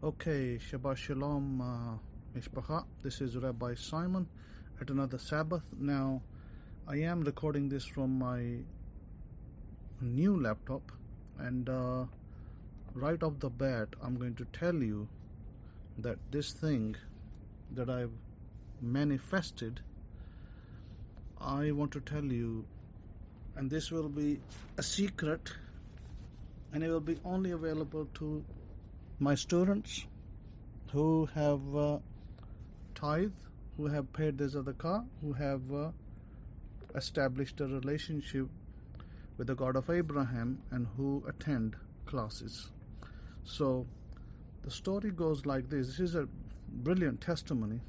Okay, Shabbat Shalom, Mishpacha. This is Rabbi Simon at another Sabbath. Now, I am recording this from my new laptop, and right off the bat, I'm going to tell you that this thing that I've manifested, I want to tell you, and this will be a secret, and it will be only available to my students who have tithe, who have paid their zakah, who have established a relationship with the God of Abraham, and who attend classes. So the story goes like this. This is a brilliant testimony.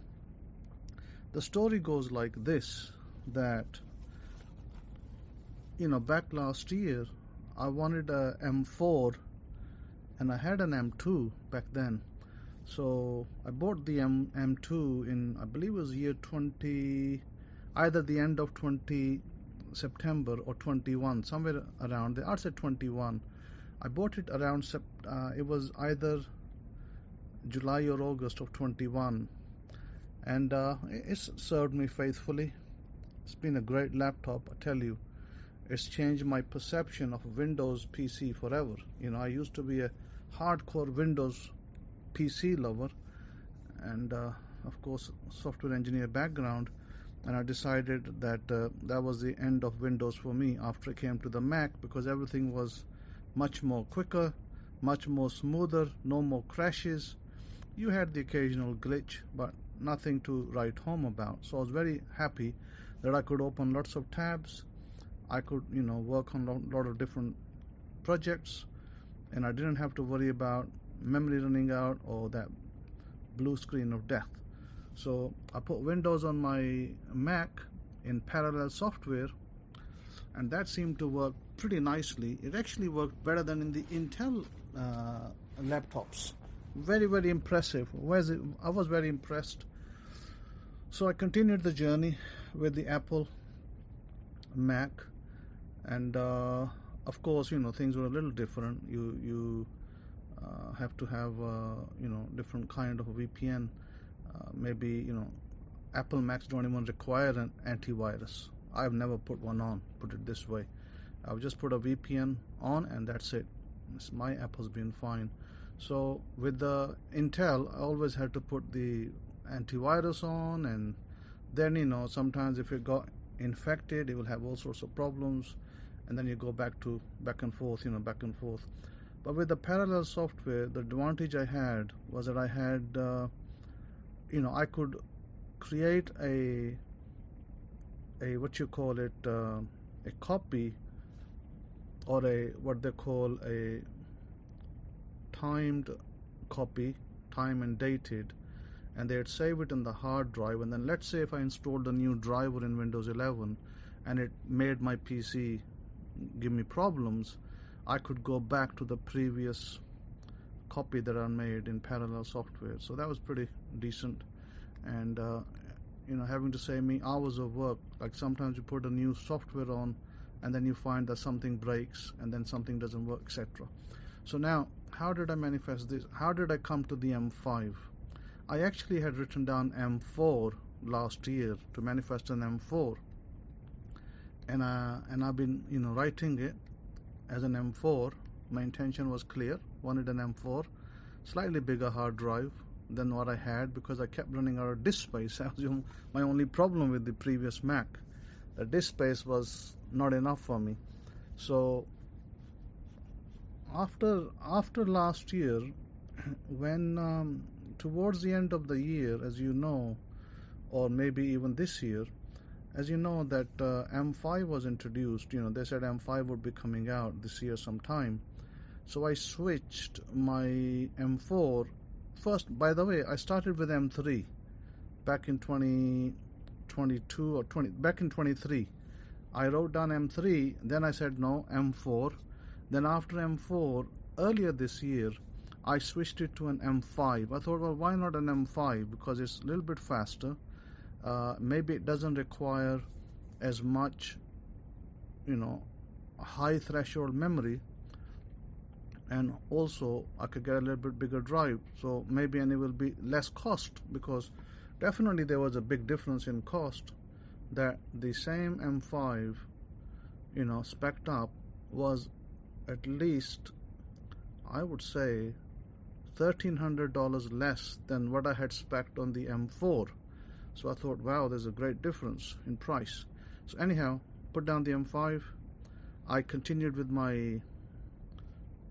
The story goes like this, that back last year I wanted a M4 and I had an M2 back then. So I bought the M2 in, I believe it was year 20, either the end of 20 September or 21, somewhere around there. I'd say 21. I bought it around, it was either July or August of 21. And it's served me faithfully. It's been a great laptop, I tell you. It's changed my perception of Windows PC forever. I used to be a hardcore Windows PC lover, and of course software engineer background, and I decided that that was the end of Windows for me after I came to the Mac, because everything was much more quicker, much more smoother, no more crashes. You had the occasional glitch, but nothing to write home about. So I was very happy that I could open lots of tabs. I could work on a lot of different projects, and I didn't have to worry about memory running out or that blue screen of death. So I put Windows on my Mac in parallel software, and that seemed to work pretty nicely. It actually worked better than in the Intel laptops. Very, very impressive. I was very impressed. So I continued the journey with the Apple Mac, and of course things were a little different. You have to have different kind of VPN. Maybe Apple Macs don't even require an antivirus. I've never put one on, put it this way. I've just put a VPN on, and that's it. My Apple's been fine. So with the Intel, I always had to put the antivirus on, and then sometimes if it got infected, it will have all sorts of problems, and then you go back and forth. But with the parallel software, the advantage I had was that I had I could create a what you call it, a copy, or what they call a timed copy, time and dated, and they'd save it in the hard drive. And then let's say if I installed a new driver in Windows 11 and it made my PC give me problems, I could go back to the previous copy that I made in parallel software. So that was pretty decent, and having to save me hours of work. Like sometimes you put a new software on and then you find that something breaks and then something doesn't work, etc. So now, how did I manifest this? How did I come to the M5? I actually had written down M4 last year to manifest an M4, and I've been writing it as an M4. My intention was clear. Wanted an M4, slightly bigger hard drive than what I had, because I kept running out of disk space. That was my only problem with the previous Mac. The disk space was not enough for me. So after last year, when towards the end of the year, as you know, or maybe even this year, as you know, that M5 was introduced. They said M5 would be coming out this year sometime. So I switched my M4 first. By the way, I started with M3 back in 2022 or back in 23. I wrote down M3, then I said no, M4. Then after M4, earlier this year, I switched it to an M5. I thought, well, why not an M5? Because it's a little bit faster. Maybe it doesn't require as much high threshold memory, and also I could get a little bit bigger drive, so maybe, and it will be less cost, because definitely there was a big difference in cost. That the same M5, spec'd up, was at least, I would say, $1,300 less than what I had spec'd on the M4. So I thought, wow, there's a great difference in price. So anyhow, put down the M5. I continued with my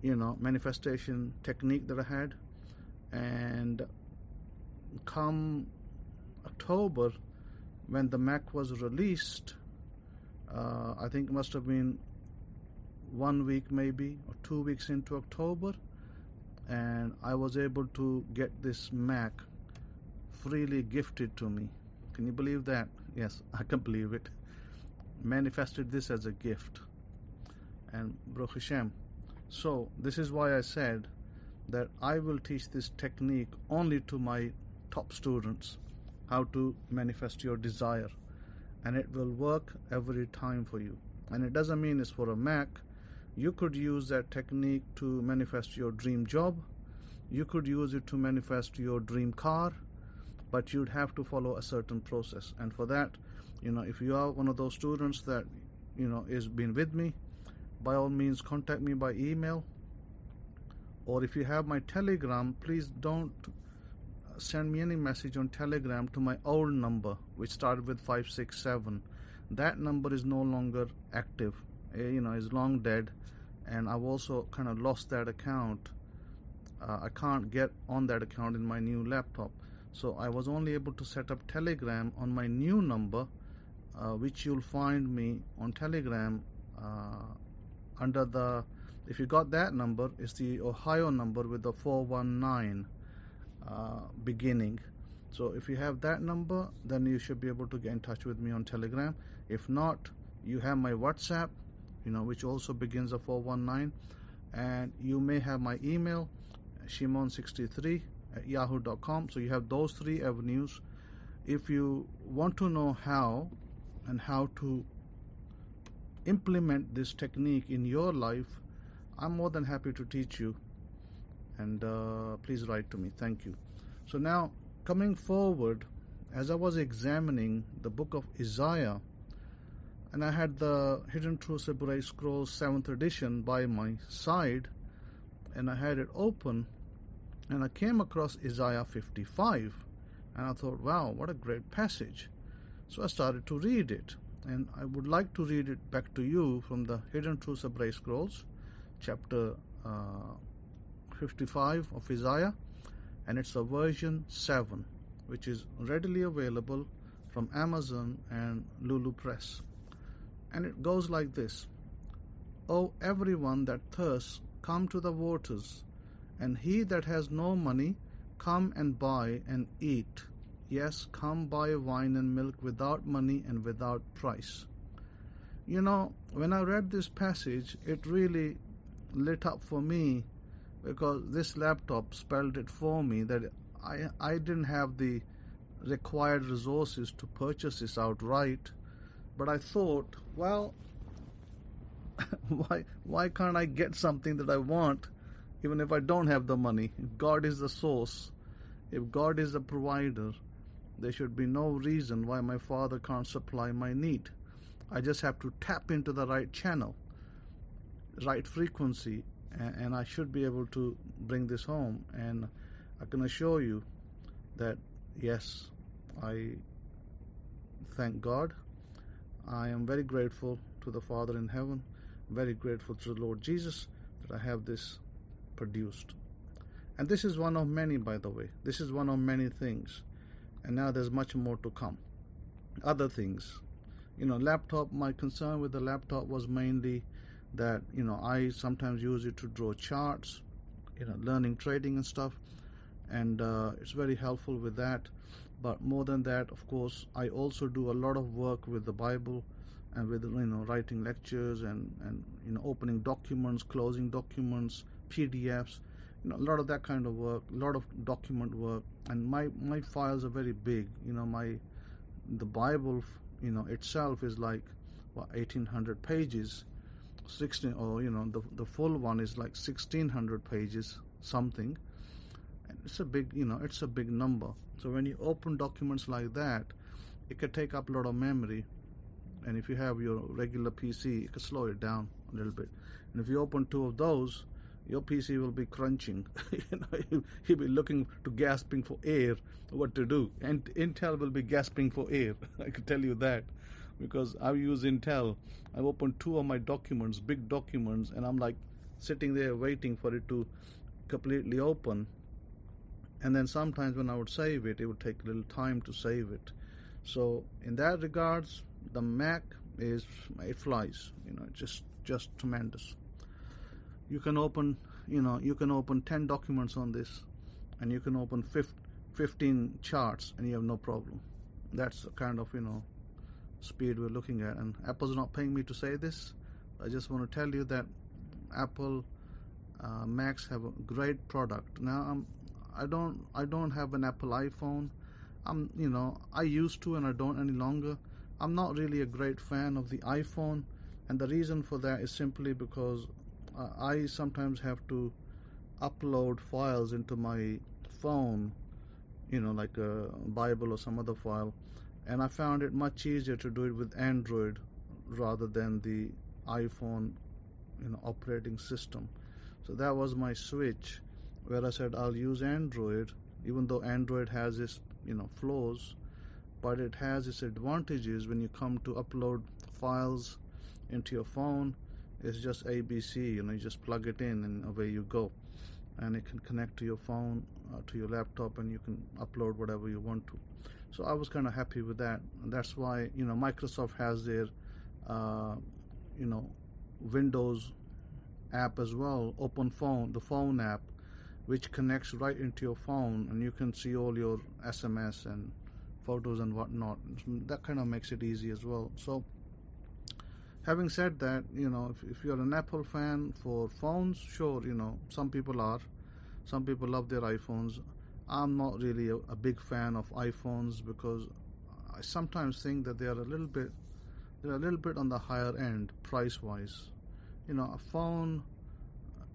manifestation technique that I had, and come October, when the Mac was released, I think it must have been 1 week maybe, or 2 weeks into October, and I was able to get this Mac freely gifted to me. Can you believe that? Yes, I can believe it. Manifested this as a gift, and Baruch Hashem. So this is why I said that I will teach this technique only to my top students, how to manifest your desire, and it will work every time for you. And it doesn't mean it's for a Mac. You could use that technique to manifest your dream job. You could use it to manifest your dream car, but you'd have to follow a certain process. And for that, if you are one of those students that is been with me, by all means contact me by email, or if you have my Telegram, please don't send me any message on Telegram to my old number, which started with 567. That number is no longer active, is long dead, and I've also kind of lost that account. I can't get on that account in my new laptop, so I was only able to set up Telegram on my new number, which you'll find me on Telegram under the, if you got that number, it's the Ohio number with the 419 beginning. So if you have that number, then you should be able to get in touch with me on Telegram. If not, you have my WhatsApp, which also begins a 419, and you may have my email, shimon63@yahoo.com. So you have those three avenues. If you want to know how to implement this technique in your life, I'm more than happy to teach you, and please write to me. Thank you. So now, coming forward, as I was examining the book of Isaiah, and I had the Hidden Truths Hebraic Scrolls 7th edition by my side, and I had it open, and I came across Isaiah 55, and I thought, wow, what a great passage. So I started to read it, and I would like to read it back to you from the Hidden Truths Hebraic Scrolls, chapter 55 of Isaiah, and it's a version 7, which is readily available from Amazon and Lulu Press. And it goes like this: O everyone that thirsts, come to the waters, and he that has no money, come and buy and eat. Yes, come buy wine and milk without money and without price. When I read this passage, it really lit up for me, because this laptop spelled it for me, that I didn't have the required resources to purchase this outright. But I thought, well, why can't I get something that I want, even if I don't have the money? If God is the source, if God is the provider, there should be no reason why my Father can't supply my need. I just have to tap into the right channel, right frequency, and I should be able to bring this home. And I can assure you that, yes, I thank God. I am very grateful to the Father in heaven, very grateful to the Lord Jesus that I have this produced. And this is one of many, by the way. This is one of many things. And now there's much more to come. Other things. Laptop, my concern with the laptop was mainly that, I sometimes use it to draw charts, learning trading and stuff. And it's very helpful with that. But more than that, of course, I also do a lot of work with the Bible and with, writing lectures and opening documents, closing documents, PDFs, a lot of that kind of work, a lot of document work. And my files are very big. The Bible, itself is like 1,800 pages, 16, or the full one is like 1600 pages something, and it's a big, it's a big number. So when you open documents like that, it can take up a lot of memory, and if you have your regular PC, it can slow it down a little bit. And if you open two of those, your PC will be crunching. He'll be looking to gasping for air, what to do. And Intel will be gasping for air. I can tell you that, because I use Intel. I've opened two of my documents, big documents, and I'm like sitting there waiting for it to completely open. And then sometimes when I would save it, it would take a little time to save it. So in that regards, the Mac it flies. Just tremendous. You can open 10 documents on this, and you can open 15 charts, and you have no problem. That's the kind of speed we're looking at. And Apple's not paying me to say this. I just want to tell you that Apple Macs have a great product. Now I don't have an Apple iPhone. I used to, and I don't any longer. I'm not really a great fan of the iPhone, and the reason for that is simply because I sometimes have to upload files into my phone, like a Bible or some other file, and I found it much easier to do it with Android rather than the iPhone, operating system. So that was my switch, where I said I'll use Android, even though Android has its, flaws, but it has its advantages when you come to upload files into your phone. It's just ABC, you just plug it in and away you go. And it can connect to your phone, to your laptop, and you can upload whatever you want to. So I was kind of happy with that. And that's why, Microsoft has their, Windows app as well, Open Phone, the phone app, which connects right into your phone, and you can see all your SMS and photos and whatnot. That kind of makes it easy as well. So having said that, if you're an Apple fan for phones, sure, some people are. Some people love their iPhones. I'm not really a big fan of iPhones, because I sometimes think that they're a little bit on the higher end price-wise. A phone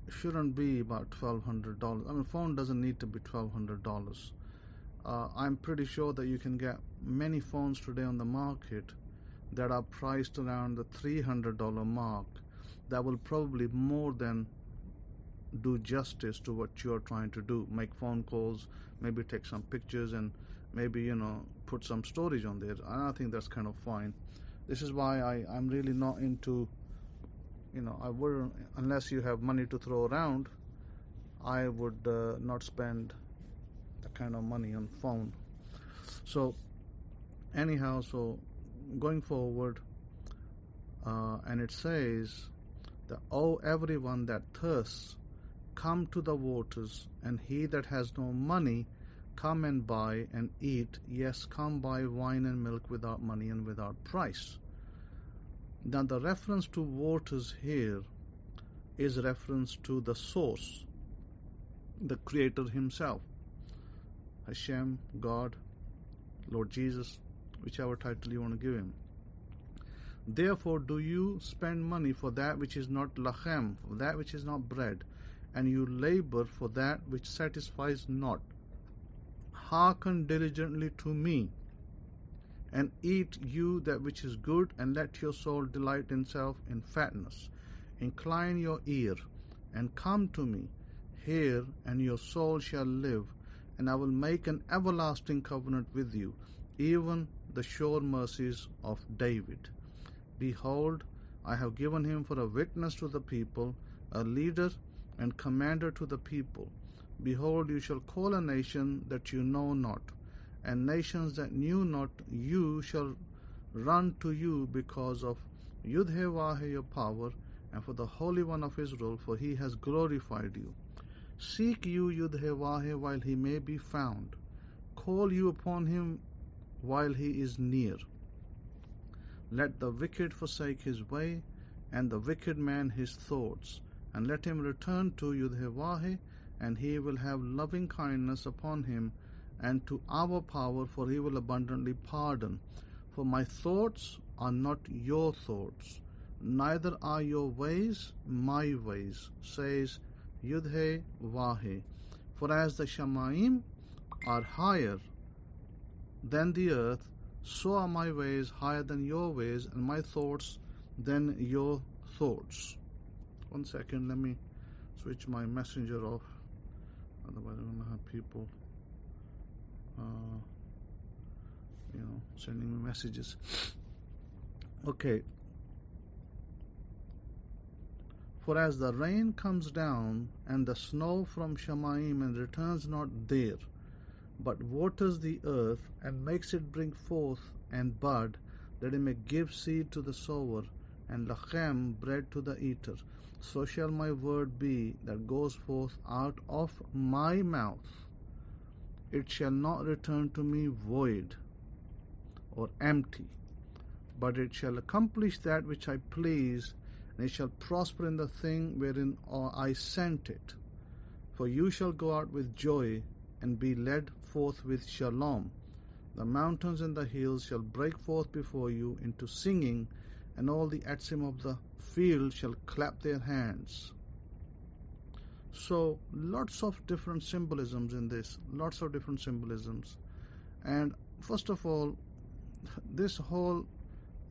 shouldn't be about $1,200. I mean, a phone doesn't need to be $1,200. I'm pretty sure that you can get many phones today on the market that are priced around the $300 mark, that will probably more than do justice to what you're trying to do. Make phone calls, maybe take some pictures, and maybe put some storage on there. I think that's kind of fine. This is why I'm really not into, I wouldn't, unless you have money to throw around, I would not spend that kind of money on phone. So anyhow, so going forward, and it says that, "O everyone that thirsts, come to the waters, and he that has no money, come and buy and eat. Yes, come buy wine and milk without money and without price." Now the reference to waters here is reference to the source, the Creator himself, Hashem, God, Lord Jesus, whichever title you want to give him. "Therefore do you spend money for that which is not lachem, for that which is not bread, and you labor for that which satisfies not. Hearken diligently to me, and eat you that which is good, and let your soul delight itself in fatness. Incline your ear, and come to me. Hear, and your soul shall live, and I will make an everlasting covenant with you, even the sure mercies of David. Behold, I have given him for a witness to the people, a leader and commander to the people. Behold, you shall call a nation that you know not, and nations that knew not you shall run to you because of Yud-Heh-Vah-Heh, your power, and for the Holy One of Israel, for he has glorified you. Seek you Yud-Heh-Vah-Heh while he may be found. Call you upon him while he is near. Let the wicked forsake his way, and the wicked man his thoughts, and let him return to Yud-Heh-Vah-Heh, and he will have loving kindness upon him, and to our power, for he will abundantly pardon. For my thoughts are not your thoughts, neither are your ways my ways, says Yudhe Vahe. For as the Shamayim are higher than the earth, so are my ways higher than your ways, and my thoughts than your thoughts. 1 second, let me switch my messenger off, otherwise I'm going to have people sending me messages. Okay. For as the rain comes down and the snow from Shamayim and returns not there, but waters the earth and makes it bring forth and bud, that it may give seed to the sower and lachem, bread to the eater, so shall my word be that goes forth out of my mouth. It shall not return to me void or empty, but it shall accomplish that which I please, and it shall prosper in the thing wherein I sent it. For you shall go out with joy, and be led forth with shalom. The mountains and the hills shall break forth before you into singing, and all the etzim of the field shall clap their hands. So, lots of different symbolisms in this, lots of different symbolisms. And first of all, this whole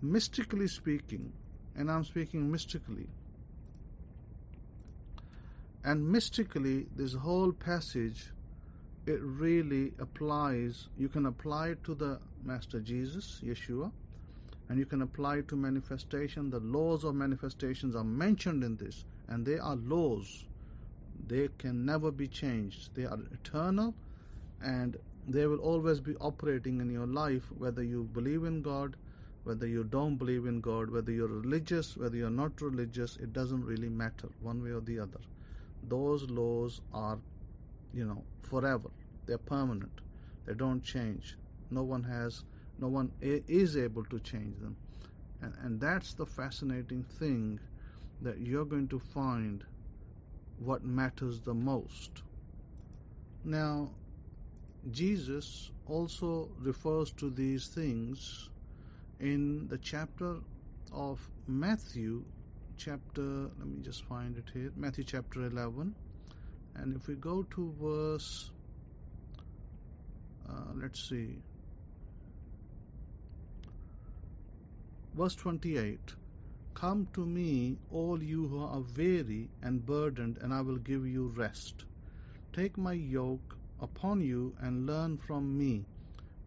mystically speaking, and I'm speaking mystically, and mystically this whole passage, it really applies. You can apply it to the Master Jesus, Yeshua, and you can apply it to manifestation. The laws of manifestations are mentioned in this, and they are laws. They can never be changed. They are eternal, and they will always be operating in your life, whether you believe in God, whether you don't believe in God, whether you're religious, whether you're not religious. It doesn't really matter one way or the other. Those laws are, forever. They're permanent. They don't change. No one is able to change them. And that's the fascinating thing, that you're going to find what matters the most. Now, Jesus also refers to these things in the chapter of Matthew, let me just find it here, Matthew chapter 11. And if we go to verse, verse 28, come to me, all you who are weary and burdened, and I will give you rest. Take my yoke upon you and learn from me,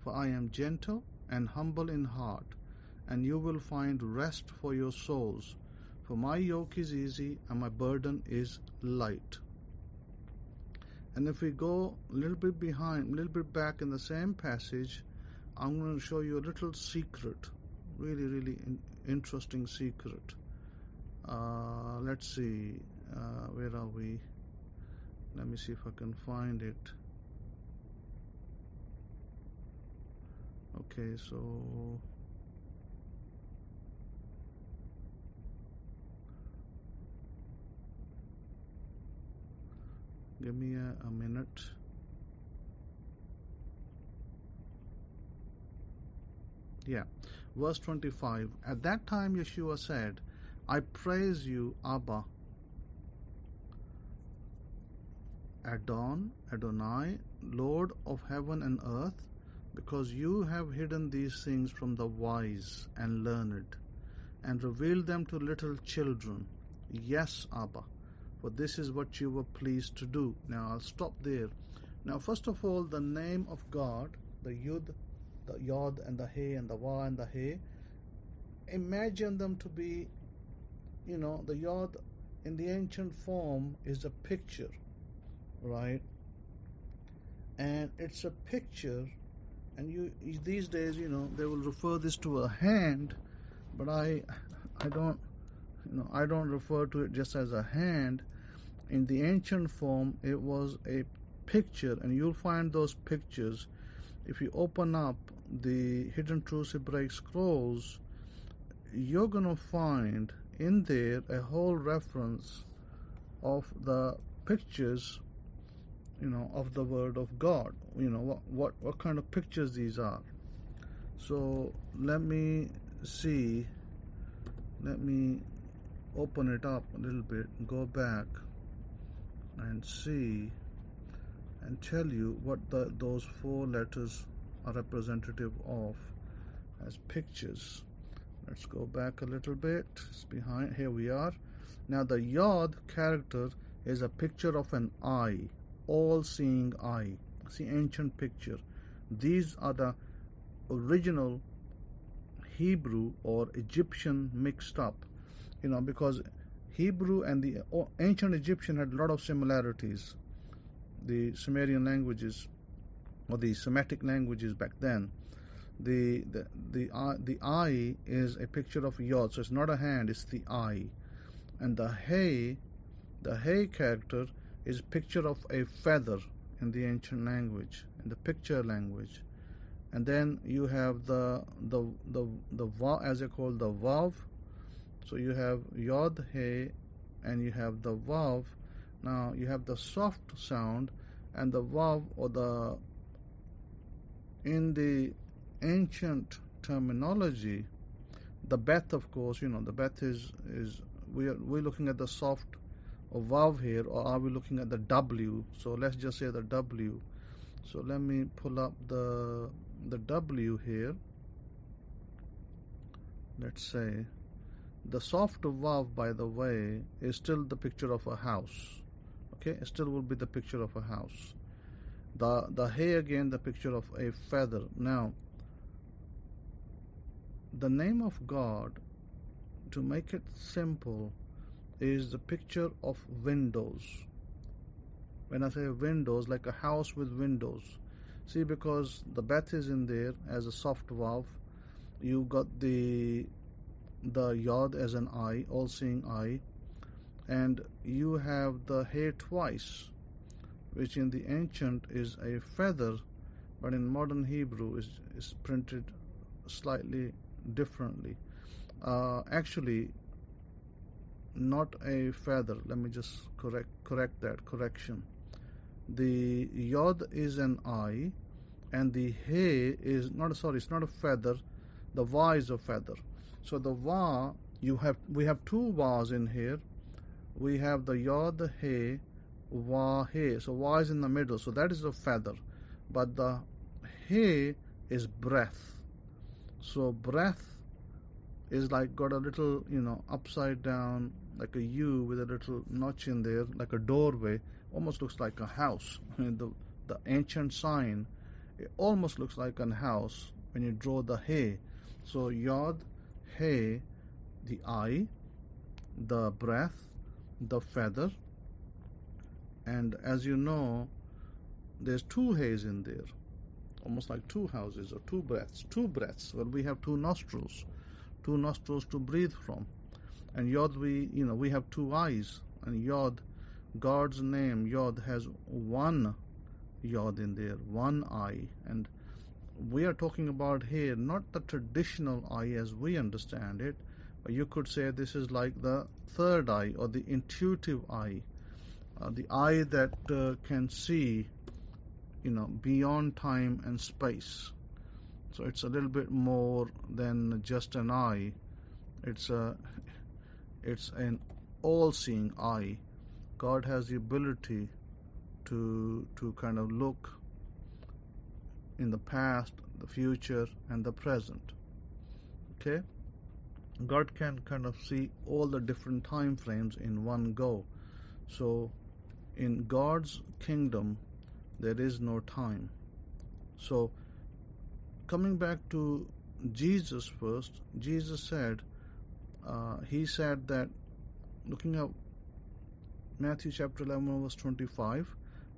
for I am gentle and humble in heart, and you will find rest for your souls. For my yoke is easy and my burden is light. And if we go a little bit back in the same passage, I'm going to show you a little secret, really, really interesting secret. Let's see, where are we? Let me see if I can find it. Okay, so give me a minute. Yeah, verse 25. At that time Yeshua said, I praise you, Abba, Adonai, Lord of heaven and earth, because you have hidden these things from the wise and learned, and revealed them to little children. Yes, Abba, for this is what you were pleased to do. Now I'll stop there. Now, first of all, the name of God, the Yud, the Yod, and the He, and the Wa, and the He, imagine them to be, the Yod in the ancient form is a picture, right? And it's a picture, and these days, they will refer this to a hand, but I don't refer to it just as a hand. In the ancient form, it was a picture, and you'll find those pictures if you open up the Hidden Truths Hebraic Scrolls. You're going to find in there a whole reference of the pictures, of the Word of God. What kind of pictures these are. So let me see. Let me open it up a little bit, go back and see and tell you what those 4 letters are representative of as pictures. Let's go back a little bit. It's behind. Here we are. Now the Yod character is a picture of an eye, all-seeing eye. See, ancient picture. These are the original Hebrew or Egyptian mixed up, because Hebrew and the ancient Egyptian had a lot of similarities. The Sumerian languages or the Semitic languages back then, the eye is a picture of Yod, so it's not a hand, it's the eye. And the Hey character is a picture of a feather in the ancient language, in the picture language. And then you have the Vav, as they call the Vav. So you have Yod, Hey, and you have the Vav. Now you have the soft sound and the Vav, or in the ancient terminology, the Bet, of course, the Bet is we're looking at the soft or Vav here, or are we looking at the W? So let's just say the W. So let me pull up the W here. Let's say the soft Vav, by the way, is still the picture of a house. Okay, it still will be the picture of a house. The Hey, again, the picture of a feather. Now, the name of God, to make it simple, is the picture of windows. When I say windows, like a house with windows. See, because the Bet is in there as a soft Vav, you got the Yod as an eye, all-seeing eye, and you have the Hey twice, which in the ancient is a feather, but in modern Hebrew is printed slightly differently. Actually, not a feather. Let me just correct that correction. The Yod is an eye, and the Hey is not. Sorry, it's not a feather. The Va is a feather. So the Va, we have 2 Vas in here. We have the Yod, the Hey, Va, Hey. So Va is in the middle. So that is a feather. But the Hey is breath. So breath is like got a little, upside down, like a U with a little notch in there, like a doorway. Almost looks like a house. The ancient sign, it almost looks like a house when you draw the Hey. So Yod, Hey, the eye, the breath, the feather, and as you know, there's 2 Heys in there, almost like 2 houses or 2 breaths. Well, we have 2 nostrils to breathe from. And Yod, we have 2 eyes, and Yod, God's name Yod, has 1 Yod in there, 1 eye. And we are talking about here not the traditional eye as we understand it, but you could say this is like the 3rd eye, or the intuitive eye, the eye that can see beyond time and space. So it's a little bit more than just an eye. It's an all-seeing eye. God has the ability to kind of look in the past, the future, and the present. Okay? God can kind of see all the different time frames in one go. So in God's kingdom, there is no time. So coming back to Jesus first, Jesus said, he said that, looking at Matthew chapter 11 verse 25,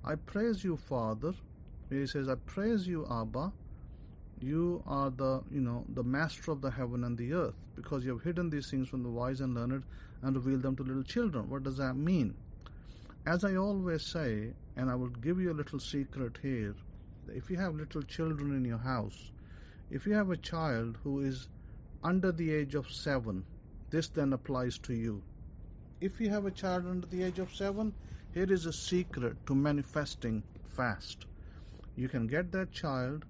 I praise you, Father. He says, I praise you, Abba. You are the master of the heaven and the earth, because you have hidden these things from the wise and learned and revealed them to little children. What does that mean? As I always say, and I will give you a little secret here, if you have little children in your house, if you have a child who is under the age of 7, this then applies to you. If you have a child under the age of 7, here is a secret to manifesting fast. You can get that child,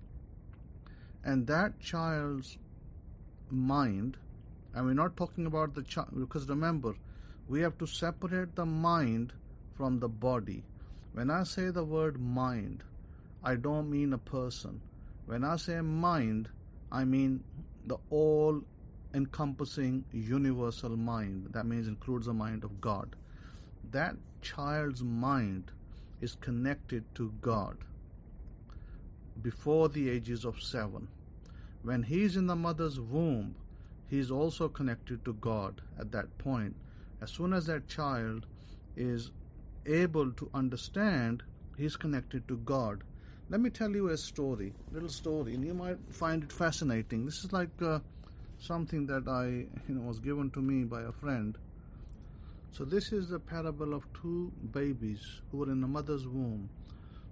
and that child's mind, and we're not talking about the child, because remember, We have to separate the mind from the body. When I say the word mind, I don't mean a person. When I say mind, I mean the all-encompassing universal mind. That means includes the mind of God. That child's mind is connected to God before the ages of 7. When he's in the mother's womb, he's also connected to God at that point. As soon as that child is able to understand, he's connected to God. Let me tell you a little story, and you might find it fascinating. This is like something that was given to me by a friend. So this is the parable of two babies who were in a mother's womb.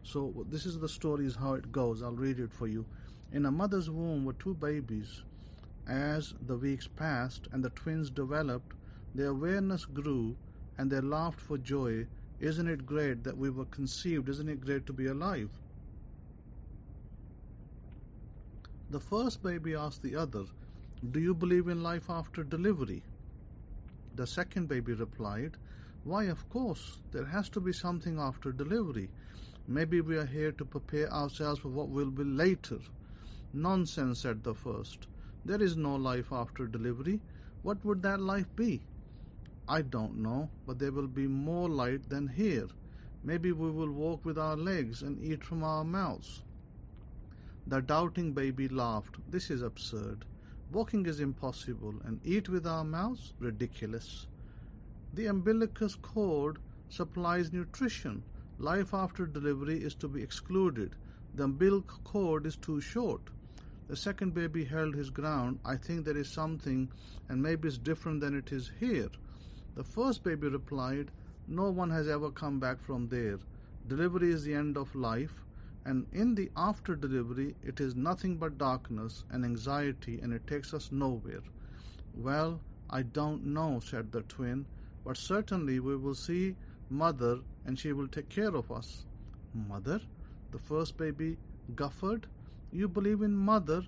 So this is the story, is how it goes. I'll read it for you. In a mother's womb were two babies. As the weeks passed and the twins developed, their awareness grew and they laughed for joy. Isn't it great that we were conceived? Isn't it great to be alive? The first baby asked the other, do you believe in life after delivery? The second baby replied, why, of course, there has to be something after delivery. Maybe we are here to prepare ourselves for what will be later. Nonsense, said the first. There is no life after delivery. What would that life be? I don't know, but there will be more light than here. Maybe we will walk with our legs and eat from our mouths. The doubting baby laughed. This is absurd. Walking is impossible, and eat with our mouths? Ridiculous. The umbilicus cord supplies nutrition. Life after delivery is to be excluded. The umbilical cord is too short. The second baby held his ground. I think there is something, and maybe it's different than it is here. The first baby replied, no one has ever come back from there. Delivery is the end of life, and in the after delivery it is nothing but darkness and anxiety, and it takes us nowhere. Well, I don't know, said the twin, but certainly we will see Mother and she will take care of us. Mother? The first baby guffawed. You believe in Mother?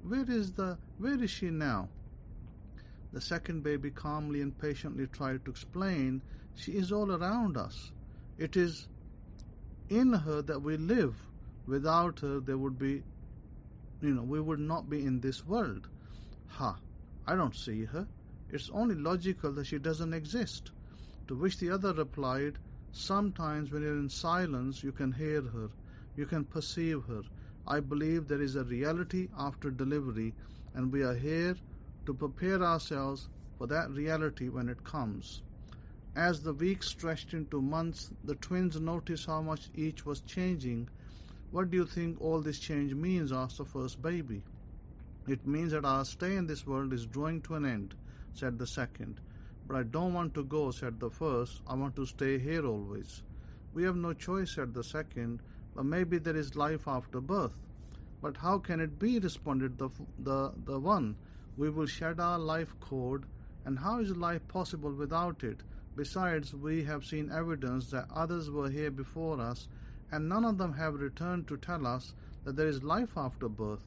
Where is she now? The second baby calmly and patiently tried to explain, she is all around us. It is in her that we live. Without her, there would be, we would not be in this world. I don't see her. It's only logical that she doesn't exist. To which the other replied, sometimes when you're in silence, you can hear her. You can perceive her. I believe there is a reality after delivery, and we are here to prepare ourselves for that reality when it comes. As the weeks stretched into months, the twins noticed how much each was changing. What do you think all this change means? Asked the first baby. It means that our stay in this world is drawing to an end, said the second. But I don't want to go, said the first. I want to stay here always. We have no choice, said the second, but maybe there is life after birth. But how can it be? Responded the one. We will shed our life cord, and how is life possible without it? Besides, we have seen evidence that others were here before us, and none of them have returned to tell us that there is life after birth.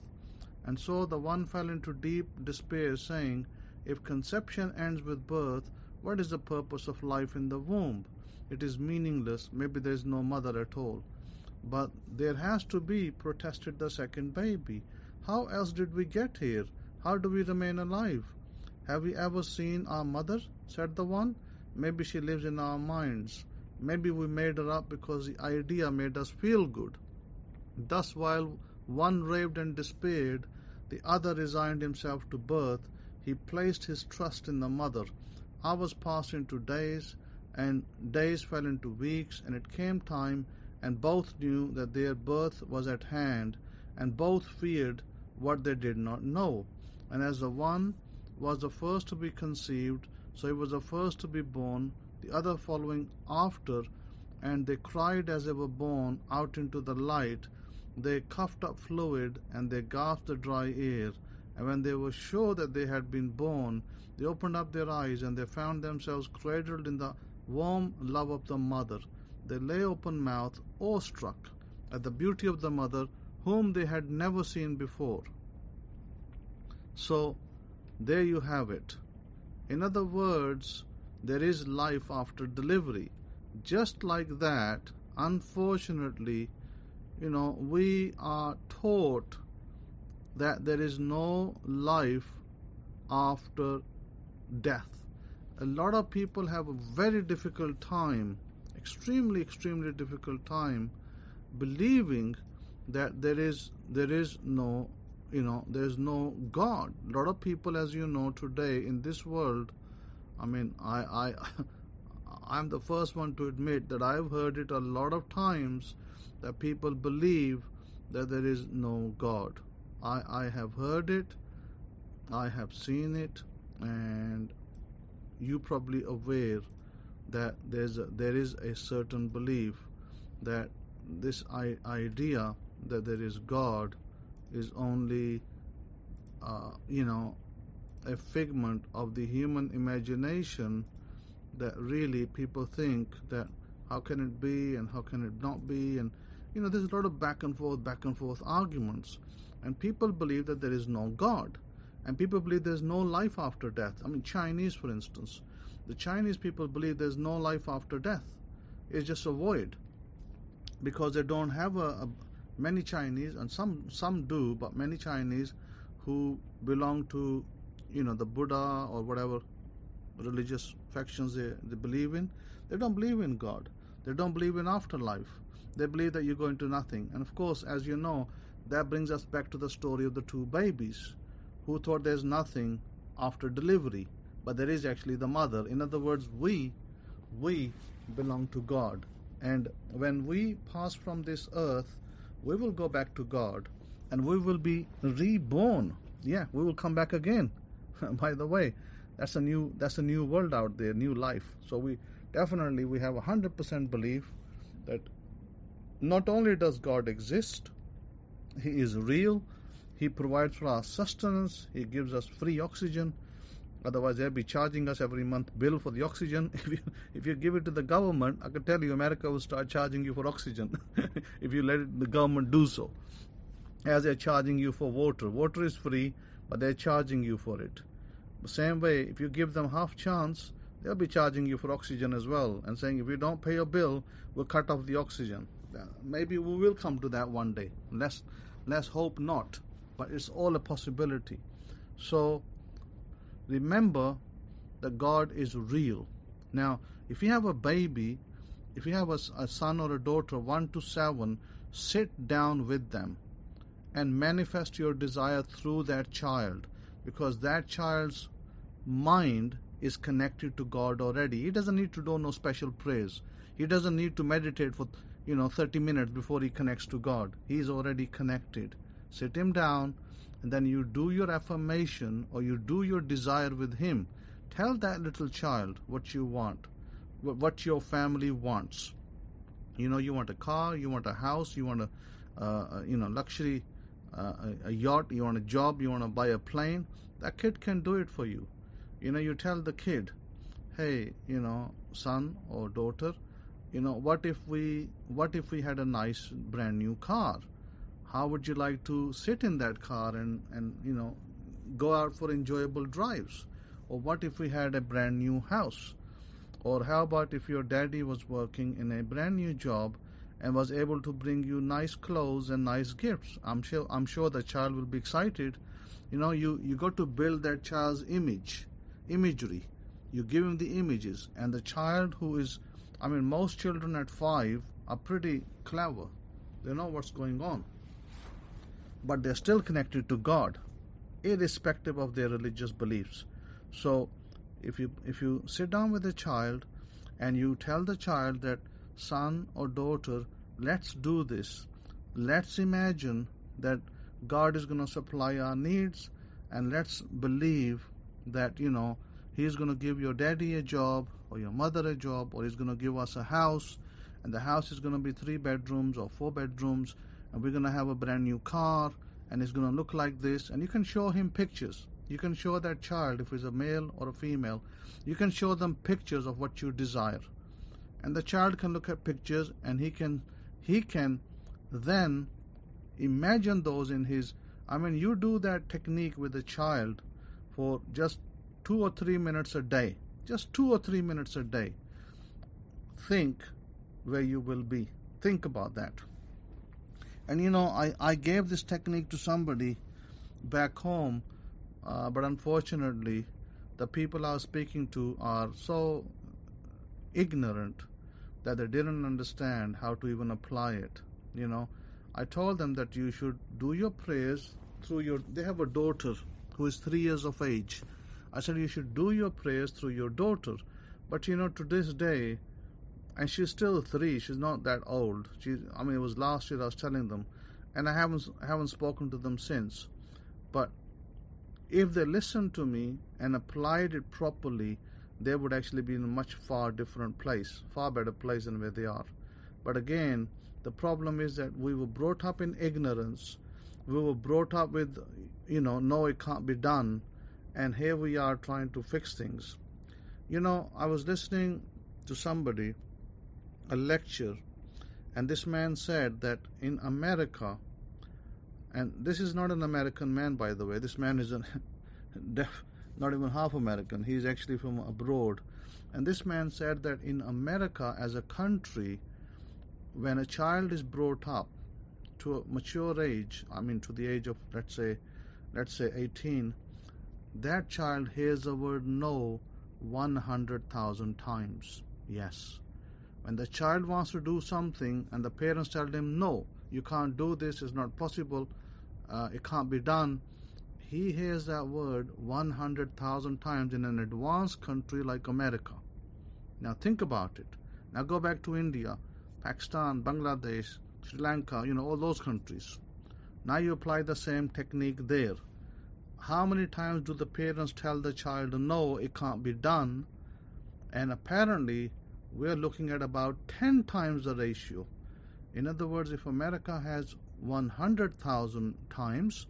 And so the one fell into deep despair, saying, if conception ends with birth, what is the purpose of life in the womb? It is meaningless. Maybe there is no mother at all. But there has to be, protested the second baby. How else did we get here? How do we remain alive? Have we ever seen our mother? Said the one. Maybe she lives in our minds. Maybe we made her up because the idea made us feel good. Thus, while one raved and despaired, the other resigned himself to birth. He placed his trust in the mother. Hours passed into days, and days fell into weeks, and it came time, and both knew that their birth was at hand, and both feared what they did not know. And as the one was the first to be conceived, so he was the first to be born, the other following after, and they cried as they were born out into the light. They coughed up fluid, and they gasped the dry air. And when they were sure that they had been born, they opened up their eyes, and they found themselves cradled in the warm love of the mother. They lay open-mouthed, awestruck at the beauty of the mother, whom they had never seen before. So, there you have it. In other words, there is life after delivery. Just like that, unfortunately, we are taught that there is no life after death. A lot of people have a very difficult time, extremely difficult time, believing that there is no there's no God. A lot of people, as you know, today in this world, I'm the first one to admit that I've heard it a lot of times, that people believe that there is no God. I have heard it, I have seen it, and you probably aware that there is a certain belief that this idea that there is God is only a figment of the human imagination, that really people think that how can it be and how can it not be, and there's a lot of back and forth arguments, and people believe that there is no God, and people believe there's no life after death. Chinese, for instance, the Chinese people believe there's no life after death. It's just a void, because they don't have many Chinese, and some do, but many Chinese who belong to the Buddha or whatever religious factions they believe in, they don't believe in God. They don't believe in afterlife. They believe that you go into nothing. And of course, as you know, that brings us back to the story of the two babies who thought there's nothing after delivery, but there is actually the mother. In other words, we belong to God, and when we pass from this earth, we will go back to God, and we will be reborn. Yeah, we will come back again. By the way, that's a new world out there, new life. So we have 100% belief that not only does God exist, He is real, He provides for our sustenance, He gives us free oxygen. Otherwise, they'll be charging us every month bill for the oxygen. If you give it to the government, I can tell you, America will start charging you for oxygen if you let the government do so. As they're charging you for water. Water is free, but they're charging you for it. The same way, if you give them half chance, they'll be charging you for oxygen as well, and saying, if you don't pay your bill, we'll cut off the oxygen. Maybe we will come to that one day. Let's hope not, but it's all a possibility. So remember that God is real. Now, if you have a baby, if you have a son or a daughter, 1 to 7, sit down with them and manifest your desire through that child, because that child's mind is connected to God already. He doesn't need to do no special prayers. He doesn't need to meditate for 30 minutes before he connects to God. He's already connected. Sit him down, and then you do your affirmation, or you do your desire with him. Tell that little child what you want, what your family wants. You want a car, you want a house, you want a luxury, a yacht, you want a job, you want to buy a plane. That kid can do it for you. You tell the kid, hey, son or daughter, what if we had a nice brand new car? How would you like to sit in that car and go out for enjoyable drives? Or what if we had a brand new house? Or how about if your daddy was working in a brand new job and was able to bring you nice clothes and nice gifts? I'm sure the child will be excited. You got to build that child's imagery. You give him the images, and the child who is, most children at 5 are pretty clever. They know what's going on, but they're still connected to God, irrespective of their religious beliefs. So if you sit down with a child and you tell the child that, son or daughter, let's do this. Let's imagine that God is going to supply our needs, and let's believe that He's going to give your daddy a job, or your mother a job, or He's going to give us a house, and the house is going to be 3 bedrooms or 4 bedrooms, and we're going to have a brand new car, and it's going to look like this. And you can show him pictures. You can show that child, if it's a male or a female, you can show them pictures of what you desire, and the child can look at pictures, and he can then imagine those in his. You do that technique with a child for just 2 or 3 minutes a day. Just 2 or 3 minutes a day. Think where you will be. Think about that. And I gave this technique to somebody back home, but unfortunately, the people I was speaking to are so ignorant that they didn't understand how to even apply it. I told them that you should do your prayers through they have a daughter who is 3 years of age. I said you should do your prayers through your daughter. But to this day, and she's still 3, she's not that old. It was last year I was telling them, and I haven't spoken to them since. But if they listened to me and applied it properly, they would actually be in a much far different place, far better place than where they are. But again, the problem is that we were brought up in ignorance. We were brought up with, no, it can't be done. And here we are trying to fix things. I was listening to somebody, a lecture, and this man said that in America, and this is not an American man, by the way, this man is not even half American, he's actually from abroad, and this man said that in America as a country, when a child is brought up to a mature age, to the age of let's say 18, that child hears the word no 100,000 times. Yes. When the child wants to do something and the parents tell him, no, you can't do this, it's not possible, it can't be done, he hears that word 100,000 times in an advanced country like America. Now think about it. Now go back to India, Pakistan, Bangladesh, Sri Lanka, all those countries. Now you apply the same technique there. How many times do the parents tell the child, no, it can't be done? And apparently, we're looking at about 10 times the ratio. In other words, if America has 100,000 times,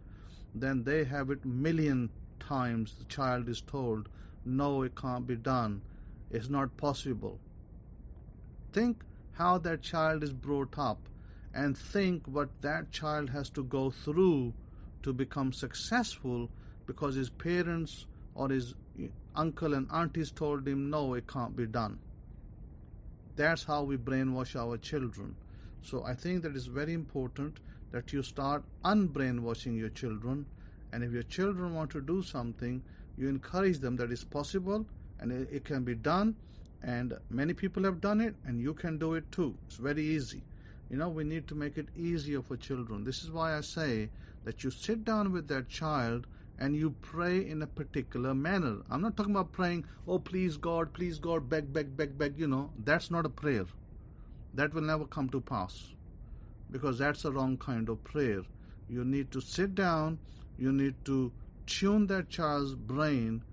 then they have it million times. The child is told, no, it can't be done. It's not possible. Think how that child is brought up, and think what that child has to go through to become successful because his parents or his uncle and aunties told him, no, it can't be done. That's how we brainwash our children. So I think that it's very important that you start unbrainwashing your children, and if your children want to do something, you encourage them that it's possible and it can be done, and many people have done it and you can do it too. It's very easy. We need to make it easier for children. This is why I say that you sit down with that child and you pray in a particular manner. I'm not talking about praying, oh please God, beg. That's not a prayer. That will never come to pass, because that's the wrong kind of prayer. You need to sit down, you need to tune that child's brain,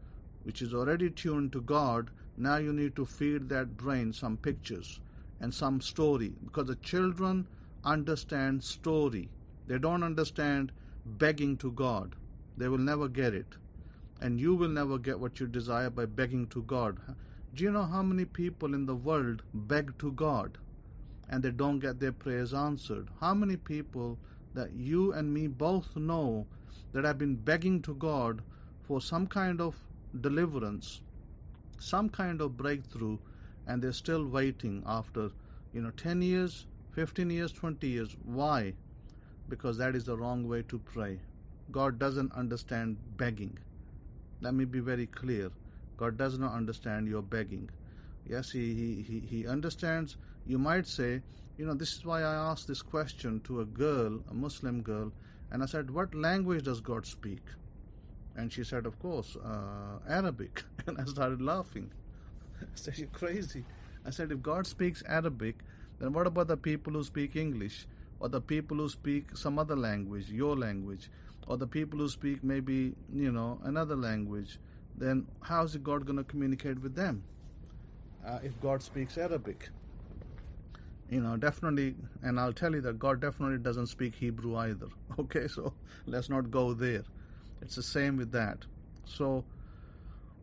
which is already tuned to God. Now you need to feed that brain some pictures and some story, because the children understand story. They don't understand begging to God. They will never get it. And you will never get what you desire by begging to God. Do you know how many people in the world beg to God and they don't get their prayers answered? How many people that you and me both know that have been begging to God for some kind of deliverance, some kind of breakthrough, and they're still waiting after 10 years, 15 years, 20 years. Why? Because that is the wrong way to pray. God doesn't understand begging. Let me be very clear. God does not understand your begging. Yes, he understands. You might say, this is why I asked this question to a girl, a Muslim girl, and I said, what language does God speak? And she said, of course, Arabic. And I started laughing. I said, you're crazy. I said, if God speaks Arabic, then what about the people who speak English, or the people who speak some other language, your language, or the people who speak maybe, another language? Then how is God going to communicate with them if God speaks Arabic? Definitely, and I'll tell you that God definitely doesn't speak Hebrew either. Okay, so let's not go there. It's the same with that. So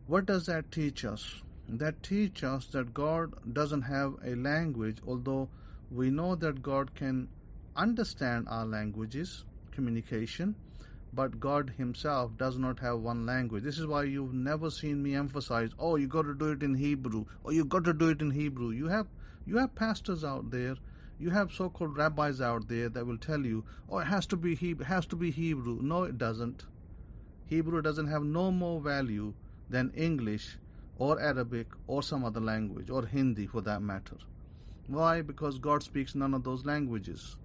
what does that teach us? That teaches us that God doesn't have a language, although we know that God can understand our languages, communication, but God himself does not have one language. This is why you've never seen me emphasize, oh, you got to do it in Hebrew, or you got to do it in Hebrew. You have pastors out there, you have so-called rabbis out there that will tell you, oh, it has to be Hebrew. No, it doesn't. Hebrew doesn't have no more value than English or Arabic or some other language, or Hindi for that matter. Why? Because God speaks none of those languages.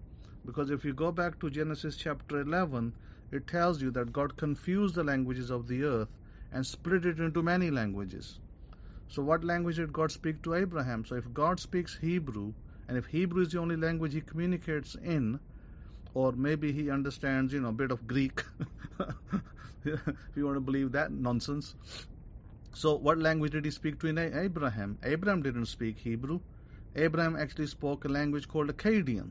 Because if you go back to Genesis chapter 11, it tells you that God confused the languages of the earth and split it into many languages. So what language did God speak to Abraham? So if God speaks Hebrew, and if Hebrew is the only language he communicates in, or maybe he understands, a bit of Greek, if you want to believe that nonsense. So what language did he speak to in Abraham? Abraham didn't speak Hebrew. Abraham actually spoke a language called Akkadian.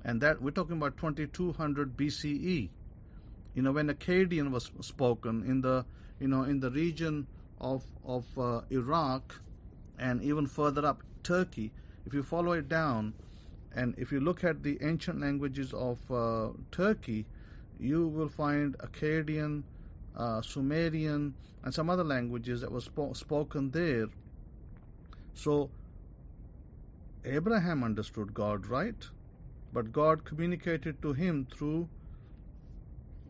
And that we're talking about 2200 BCE. When Akkadian was spoken in the region of Iraq and even further up Turkey, if you follow it down, and if you look at the ancient languages of Turkey, you will find Akkadian, Sumerian, and some other languages that was spoken there. So Abraham understood God, right? But God communicated to him through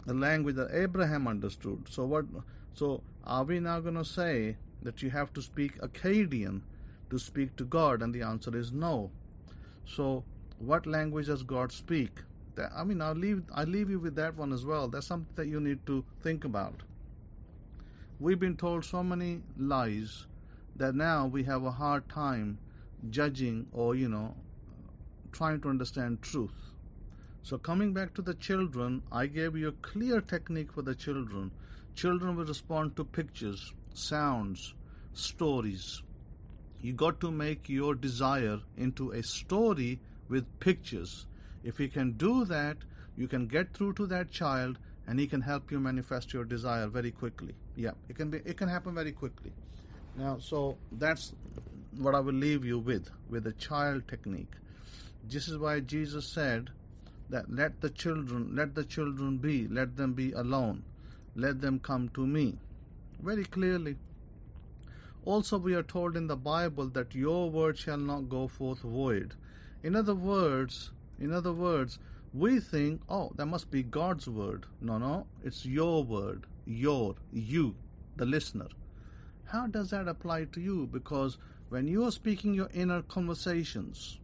the language that Abraham understood. So are we now going to say that you have to speak Akkadian to speak to God? And the answer is no. So what language does God speak? I'll leave you with that one as well. That's something that you need to think about. We've been told so many lies that now we have a hard time judging or trying to understand truth. So coming back to the children, I gave you a clear technique for the children. Children will respond to pictures, sounds, stories. You got to make your desire into a story with pictures. If you can do that, you can get through to that child and he can help you manifest your desire very quickly. Yeah, it can happen very quickly. Now, so that's what I will leave you with the child technique. This is why Jesus said that let the children be, let them be alone, let them come to me. Very clearly. Also, we are told in the Bible that your word shall not go forth void. In other words, we think, oh, that must be God's word. No, it's your word, you, the listener. How does that apply to you? Because when you are speaking your inner conversations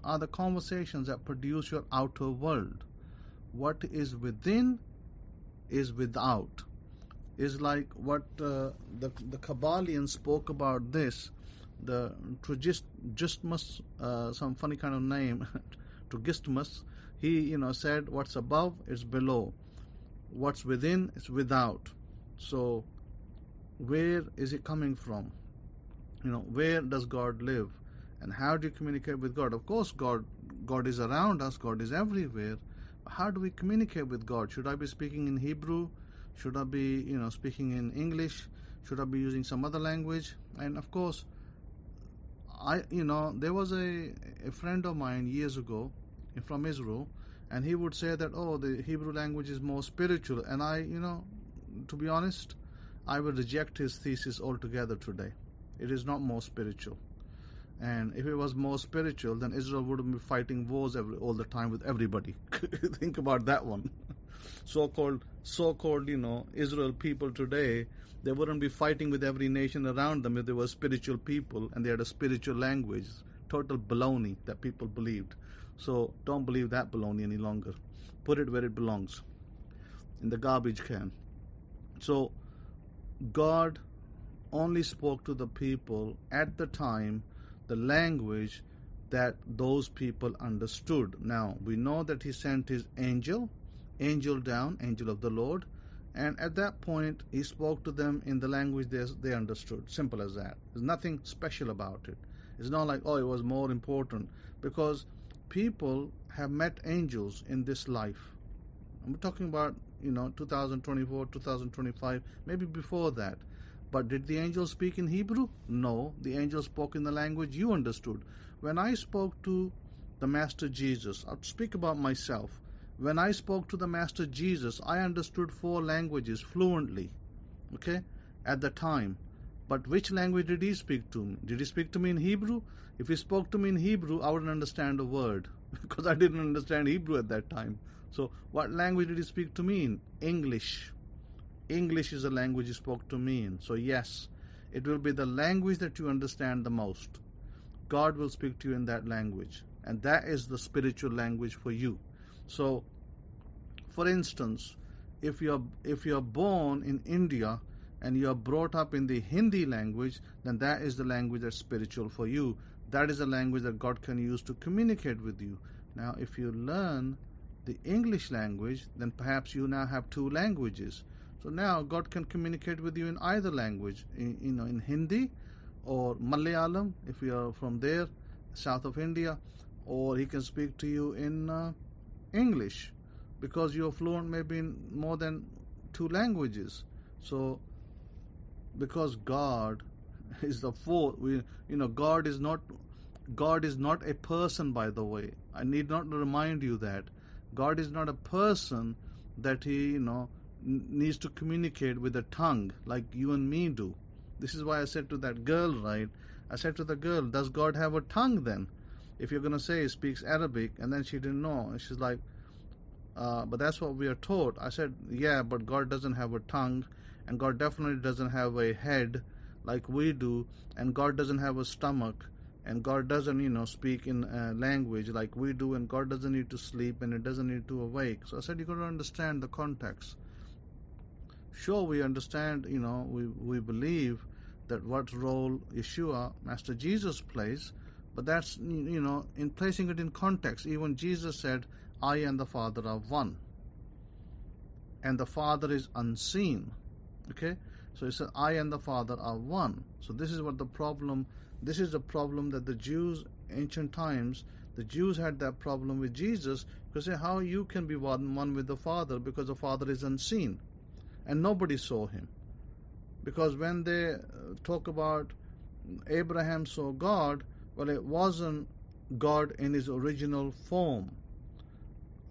are the conversations that produce your outer world. What is within is without. Is like what the Kabbalians spoke about this. The Trismus, some funny kind of name, Trismus. He said what's above is below, what's within is without. So where is it coming from? Where does God live? And how do you communicate with God? Of course, God is around us. God is everywhere. How do we communicate with God? Should I be speaking in Hebrew? Should I be, speaking in English? Should I be using some other language? And of course, there was a friend of mine years ago from Israel, and he would say that, oh, the Hebrew language is more spiritual. And I, to be honest, I would reject his thesis altogether today. It is not more spiritual. And if it was more spiritual, then Israel wouldn't be fighting wars all the time with everybody. Think about that one. So-called, Israel people today, they wouldn't be fighting with every nation around them if they were spiritual people and they had a spiritual language. Total baloney that people believed. So don't believe that baloney any longer. Put it where it belongs, in the garbage can. So God only spoke to the people at the time the language that those people understood. Now, we know that he sent his angel down, angel of the Lord, and at that point, he spoke to them in the language they understood. Simple as that. There's nothing special about it. It's not like, oh, it was more important, because people have met angels in this life. I'm talking about, 2024, 2025, maybe before that. But did the angel speak in Hebrew? No, the angel spoke in the language you understood. When I spoke to the Master Jesus, I'll speak about myself. When I spoke to the Master Jesus, I understood 4 languages fluently, okay, at the time. But which language did he speak to me? Did he speak to me in Hebrew? If he spoke to me in Hebrew, I wouldn't understand a word because I didn't understand Hebrew at that time. So what language did he speak to me in? English. English is the language he spoke to me in. So yes, it will be the language that you understand the most. God will speak to you in that language, and that is the spiritual language for you. So, for instance, if you're born in India and you are brought up in the Hindi language, then that is the language that's spiritual for you. That is the language that God can use to communicate with you. Now, if you learn the English language, then perhaps you now have 2 languages. So now God can communicate with you in either language, in Hindi or Malayalam, if you are from there, south of India, or He can speak to you in English, because you are fluent maybe in more than 2 languages. So, because God is the fourth, God is not a person, by the way. I need not remind you that God is not a person that He needs to communicate with a tongue like you and me do. This is why I said to that girl, right? I said to the girl, does God have a tongue then? If you're going to say He speaks Arabic, and then she didn't know. And she's like, but that's what we are taught. I said, yeah, but God doesn't have a tongue, and God definitely doesn't have a head like we do, and God doesn't have a stomach, and God doesn't, speak in language like we do, and God doesn't need to sleep, and it doesn't need to awake. So I said, you got to understand the context. Sure, we understand, we believe that what role Yeshua, Master Jesus, plays, but that's, in placing it in context. Even Jesus said, I and the Father are one, and the Father is unseen. Okay, so He said, I and the Father are one. So this is the problem that the Jews, ancient times, the Jews had that problem with Jesus, because they say, how you can be one with the Father, because the Father is unseen and nobody saw Him. Because when they talk about Abraham saw God, well, it wasn't God in His original form.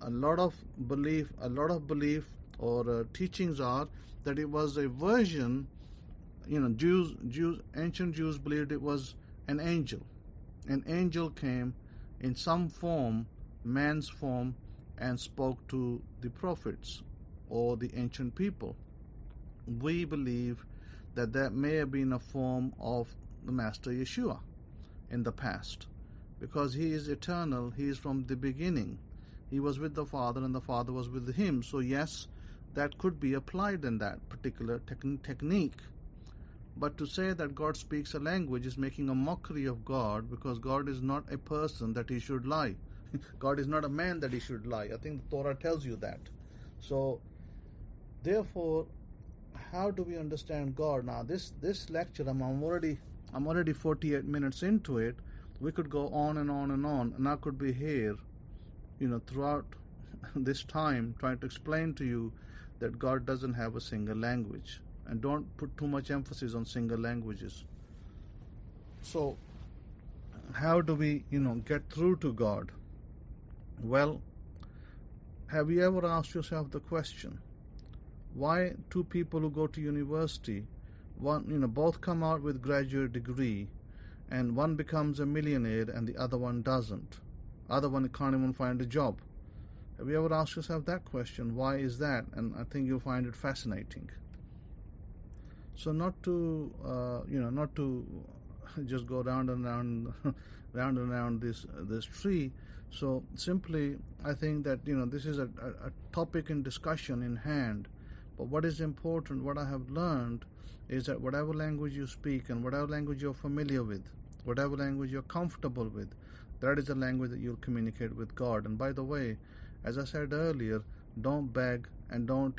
A lot of belief or teachings are that it was a version. Ancient Jews believed it was an angel. An angel came in some form, man's form, and spoke to the prophets or the ancient people. We believe that may have been a form of the Master Yeshua in the past, because He is eternal. He is from the beginning. He was with the Father, and the Father was with Him. So yes, that could be applied in that particular technique. But to say that God speaks a language is making a mockery of God, because God is not a person that He should lie. God is not a man that He should lie. I think the Torah tells you that. So, therefore, how do we understand God? Now, this lecture, I'm already 48 minutes into it. We could go on and on and on, and I could be here, throughout this time trying to explain to you that God doesn't have a single language. And don't put too much emphasis on single languages. So, how do we, get through to God? Well, have you ever asked yourself the question, why 2 people who go to university, both come out with graduate degree, and one becomes a millionaire and the other one doesn't? Other one can't even find a job. Have you ever asked yourself that question? Why is that? And I think you'll find it fascinating. So not to just go round and round this tree. So simply, I think that this is a topic in discussion in hand. But what is important, what I have learned, is that whatever language you speak and whatever language you're familiar with, whatever language you're comfortable with, that is the language that you'll communicate with God. And by the way, as I said earlier, don't beg and don't,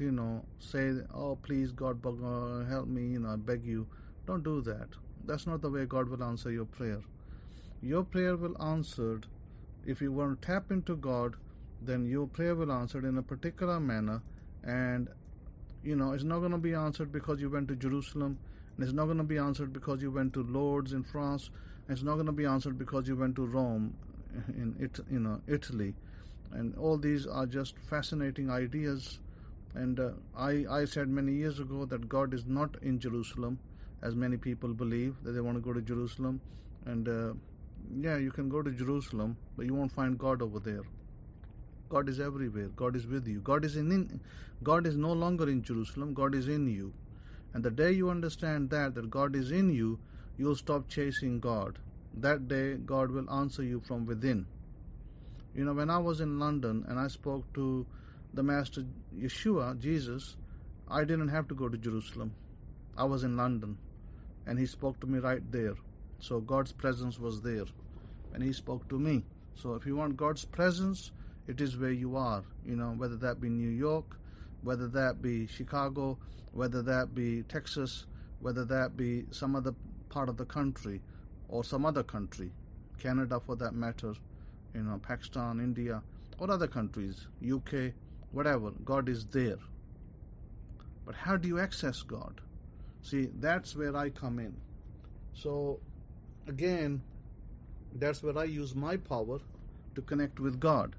say, oh, please, God, help me, I beg you. Don't do that. That's not the way God will answer your prayer. Your prayer will answered, if you want to tap into God, then your prayer will answered in a particular manner, and it's not going to be answered because you went to Jerusalem, and it's not going to be answered because you went to Lourdes in France, and it's not going to be answered because you went to Rome in Italy. And all these are just fascinating ideas. And I said many years ago that God is not in Jerusalem, as many people believe that they want to go to Jerusalem. And yeah, you can go to Jerusalem, but you won't find God over there. God is everywhere. God is with you. God is no longer in Jerusalem. God is in you. And the day you understand that God is in you, you'll stop chasing God. That day, God will answer you from within. You know, when I was in London and I spoke to the Master Yeshua, Jesus, I didn't have to go to Jerusalem. I was in London, and He spoke to me right there. So God's presence was there, and He spoke to me. So if you want God's presence, it is where you are. You know, whether that be New York, whether that be Chicago, whether that be Texas, whether that be some other part of the country, or some other country, Canada for that matter, you know, Pakistan, India, or other countries, UK, whatever, God is there. But how do you access God? See, that's where I come in. So, again, that's where I use my power to connect with God.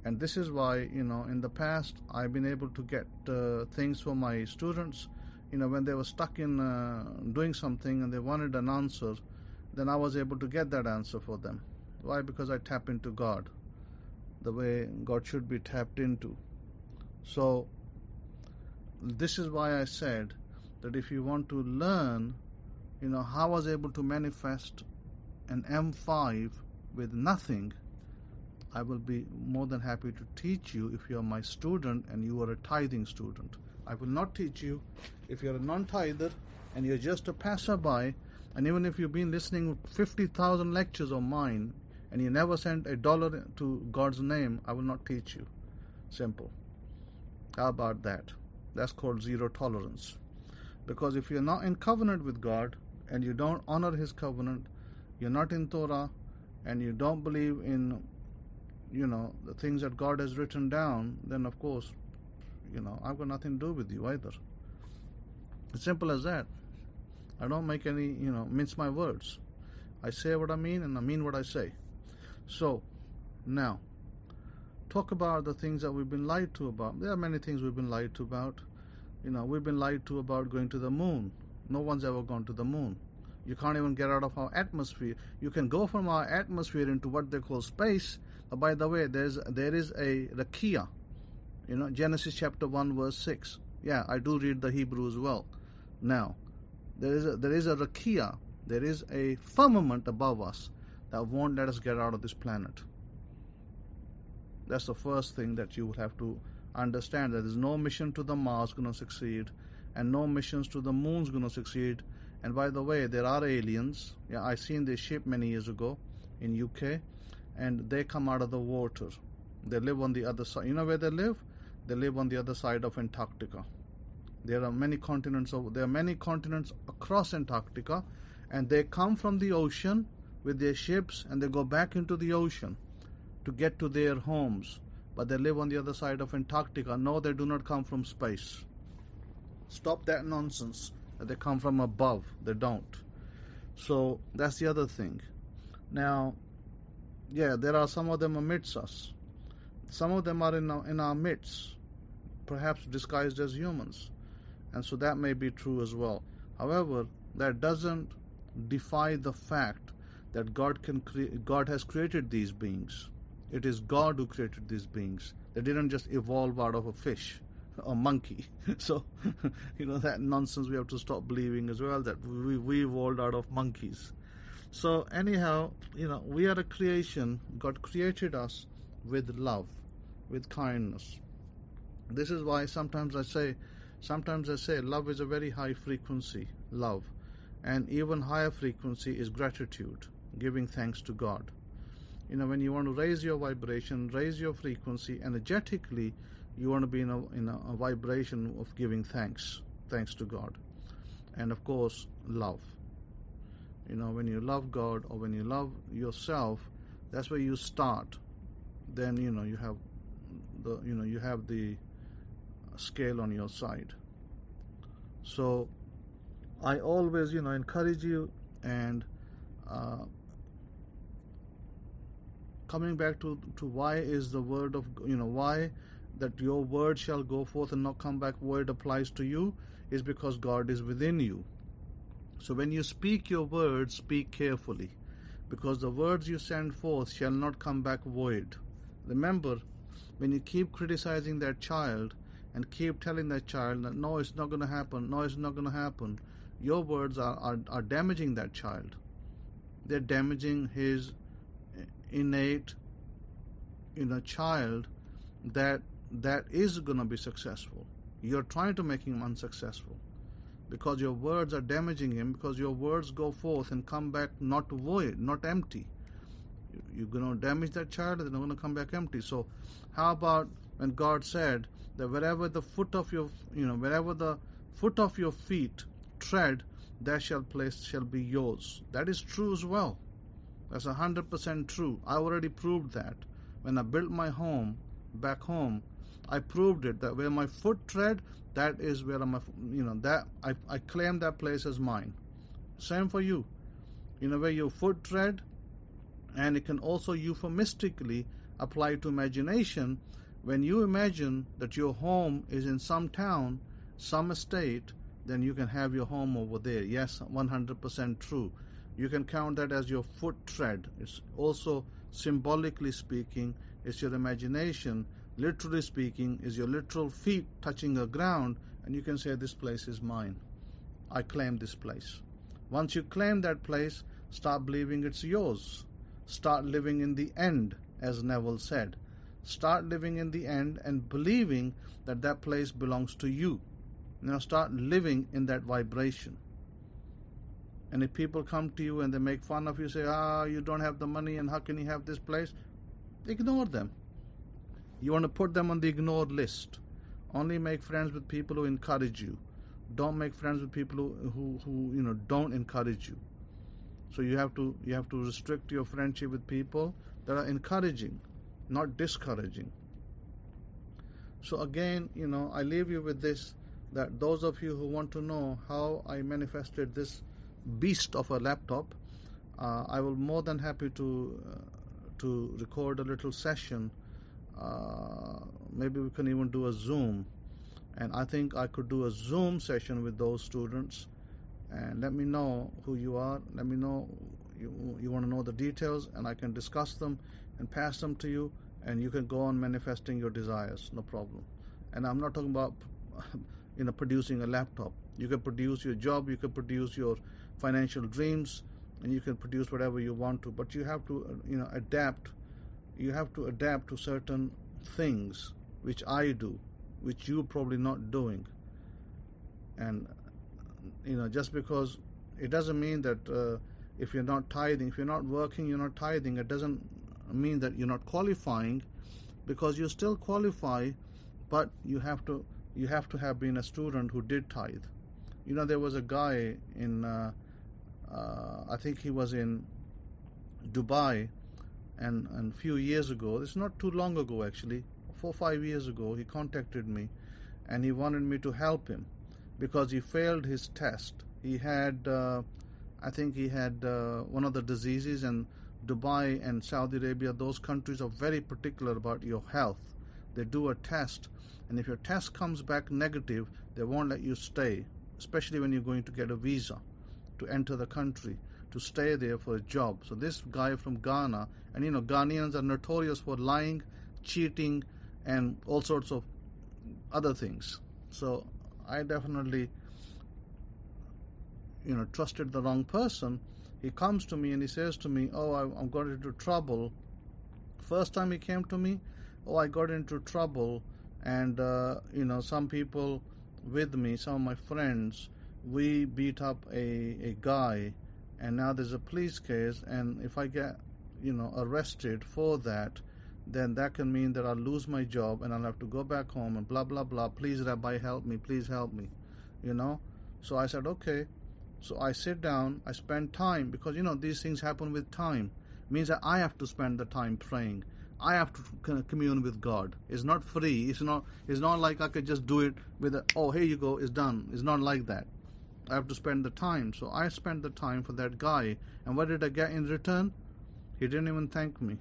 And this is why, you know, in the past, I've been able to get things for my students. You know, when they were stuck in doing something and they wanted an answer, then I was able to get that answer for them. Why? Because I tap into God the way God should be tapped into. So this is why I said that if you want to learn, you know, how I was able to manifest an M5 with nothing, I will be more than happy to teach you if you are my student and you are a tithing student. I will not teach you if you're a non-tither and you're just a passerby, and even if you've been listening to 50,000 lectures of mine and you never sent $1 to God's name, I will not teach you. Simple. How about that? That's called zero tolerance. Because if you're not in covenant with God and you don't honor His covenant, you're not in Torah, and you don't believe in, you know, the things that God has written down, then of course, you know, I've got nothing to do with you either. It's simple as that. I don't make any, you know, mince my words. I say what I mean and I mean what I say. So, now, talk about the things that we've been lied to about. There are many things we've been lied to about. You know, we've been lied to about going to the moon. No one's ever gone to the moon. You can't even get out of our atmosphere. You can go from our atmosphere into what they call space. But by the way, there is a rakia. You know, Genesis chapter 1 verse 6. Yeah, I do read the Hebrew as well. Now, there is a rakia. There is a firmament above us that won't let us get out of this planet. That's the first thing that you will have to understand. That there's no mission to the Mars going to succeed, and no missions to the moon's going to succeed. And by the way, there are aliens. Yeah, I seen this ship many years ago in UK, and they come out of the water. They live on the other side. You know where they live? They live on the other side of Antarctica. There are many continents across Antarctica, and they come from the ocean with their ships, and they go back into the ocean to get to their homes. But they live on the other side of Antarctica. No, they do not come from space. Stop that nonsense that they come from above. They don't. So that's the other thing. Now, yeah, there are some of them amidst us. Some of them are in our midst, perhaps disguised as humans. And so that may be true as well. However, that doesn't defy the fact that God has created these beings. It is God who created these beings. They didn't just evolve out of a fish or monkey. So, you know, that nonsense we have to stop believing as well, that we evolved out of monkeys. So anyhow, you know, we are a creation. God created us with love, with kindness. This is why sometimes I say love is a very high frequency, love. And even higher frequency is gratitude, giving thanks to God. You know, when you want to raise your vibration, raise your frequency energetically, you want to be in a vibration of giving thanks to God. And of course, love. You know, when you love God or when you love yourself, that's where you start. Then, you know, you have the scale on your side. So I always, you know, encourage you and coming back to why is the word of, why that your word shall go forth and not come back void applies to you, is because God is within you. So when you speak your words, speak carefully, because the words you send forth shall not come back void. Remember, when you keep criticizing that child and keep telling that child that no, it's not going to happen, no, it's not going to happen, your words are damaging that child. They're damaging his innate child that is going to be successful. You're trying to make him unsuccessful because your words are damaging him, because your words go forth and come back not void, not empty. You're going to damage that child, they're not going to come back empty. So how about when God said that wherever the foot of your feet tread, that shall be yours. That is true as well. That's 100% true. I already proved that. When I built my home back home, I proved it, that where my foot tread, that is where I claim that place as mine. Same for you. Where your foot tread, and it can also euphemistically apply to imagination. When you imagine that your home is in some town, some estate, then you can have your home over there. Yes, 100% true. You can count that as your foot tread. It's also, symbolically speaking, it's your imagination. Literally speaking, is your literal feet touching the ground, and you can say, this place is mine. I claim this place. Once you claim that place, start believing it's yours. Start living in the end, as Neville said. Start living in the end and believing that that place belongs to you. Start living in that vibration. And if people come to you and they make fun of you, say, you don't have the money and how can you have this place? Ignore them. You want to put them on the ignored list. Only make friends with people who encourage you. Don't make friends with people who don't encourage you. So you have to restrict your friendship with people that are encouraging, not discouraging. So again, I leave you with this, that those of you who want to know how I manifested this beast of a laptop, I will more than happy to record a little session. Maybe we can even do a Zoom, and I think I could do a Zoom session with those students. And let me know who you are. Let me know you want to know the details, and I can discuss them and pass them to you, and you can go on manifesting your desires, no problem. And I'm not talking about producing a laptop. You can produce your job, you can produce your financial dreams, and you can produce whatever you want to, but you have to adapt. You have to adapt to certain things which I do, which you're probably not doing. And just because it doesn't mean that if you're not tithing, if you're not working, you're not tithing, it doesn't mean that you're not qualifying, because you still qualify, but you have to have been a student who did tithe. There was a guy in I think he was in Dubai, and a few years ago, it's not too long ago actually, 4 or 5 years ago, he contacted me and he wanted me to help him because he failed his test. He had I think he had one of the diseases, and Dubai and Saudi Arabia, those countries are very particular about your health. They do a test, and if your test comes back negative, they won't let you stay, especially when you're going to get a visa to enter the country, to stay there for a job. So this guy from Ghana, and Ghanaians are notorious for lying, cheating, and all sorts of other things. So I definitely trusted the wrong person. He comes to me and he says to me, I'm got into trouble. First time he came to me, I got into trouble, and some people with me, some of my friends, we beat up a guy, and now there's a police case, and if I get arrested for that, then that can mean that I'll lose my job and I'll have to go back home and blah blah blah. Please, Rabbi, help me, please help me. So I said, okay. So I sit down, I spend time, because these things happen with time. It means that I have to spend the time praying. I have to commune with God. It's not free. It's not like I could just do it with here you go, it's done. It's not like that. I have to spend the time. So I spent the time for that guy, and what did I get in return? He didn't even thank me.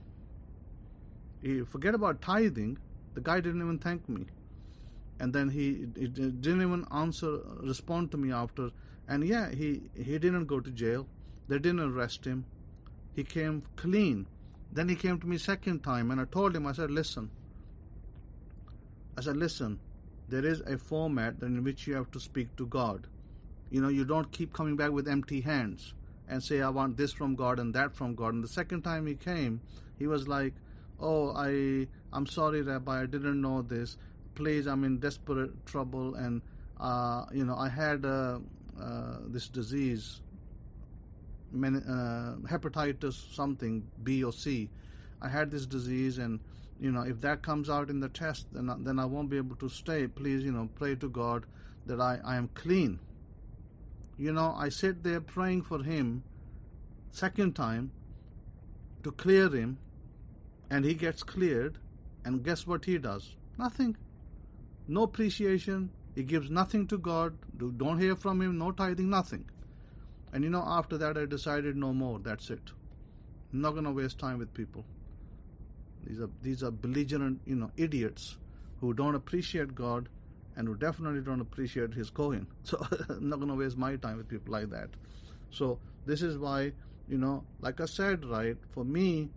Forget about tithing. The guy didn't even thank me. And then he didn't even respond to me after. And yeah, he didn't go to jail. They didn't arrest him. He came clean. Then he came to me second time, and I told him, I said, listen, there is a format in which you have to speak to God. You don't keep coming back with empty hands and say, I want this from God and that from God. And the second time he came, he was like, oh, I'm sorry, Rabbi, I didn't know this. Please, I'm in desperate trouble, and I had this disease, hepatitis something, B or C. I had this disease, and if that comes out in the test, then I won't be able to stay. Please, pray to God that I am clean. I sit there praying for him second time to clear him, and he gets cleared, and guess what he does? Nothing. No appreciation. He gives nothing to God. Don't hear from him. No tithing, nothing. And after that I decided no more. That's it. I'm not going to waste time with people. These are belligerent, idiots who don't appreciate God and who definitely don't appreciate his Kohen. So I'm not going to waste my time with people like that. So this is why, like I said, right, for me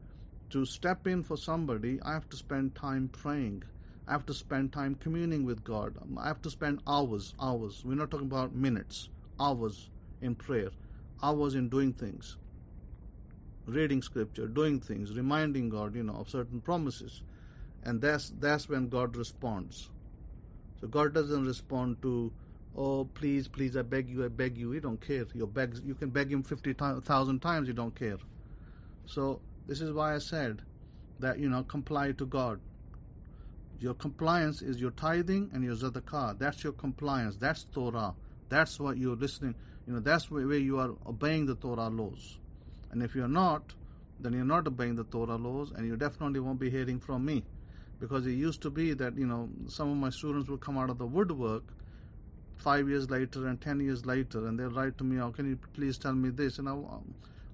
to step in for somebody, I have to spend time praying. I have to spend time communing with God. I have to spend hours. We're not talking about minutes. Hours in prayer. Hours in doing things. Reading scripture, doing things, reminding God, of certain promises. And that's when God responds. So God doesn't respond to, oh, please, I beg you. He don't care. You can beg him 50,000 times, he don't care. So this is why I said that, comply to God. Your compliance is your tithing and your zadaqah. That's your compliance. That's Torah. That's what you're listening. That's where you are obeying the Torah laws. And if you're not, then you're not obeying the Torah laws, and you definitely won't be hearing from me. Because it used to be that, some of my students would come out of the woodwork 5 years later and 10 years later, and they'll write to me, oh, can you please tell me this? And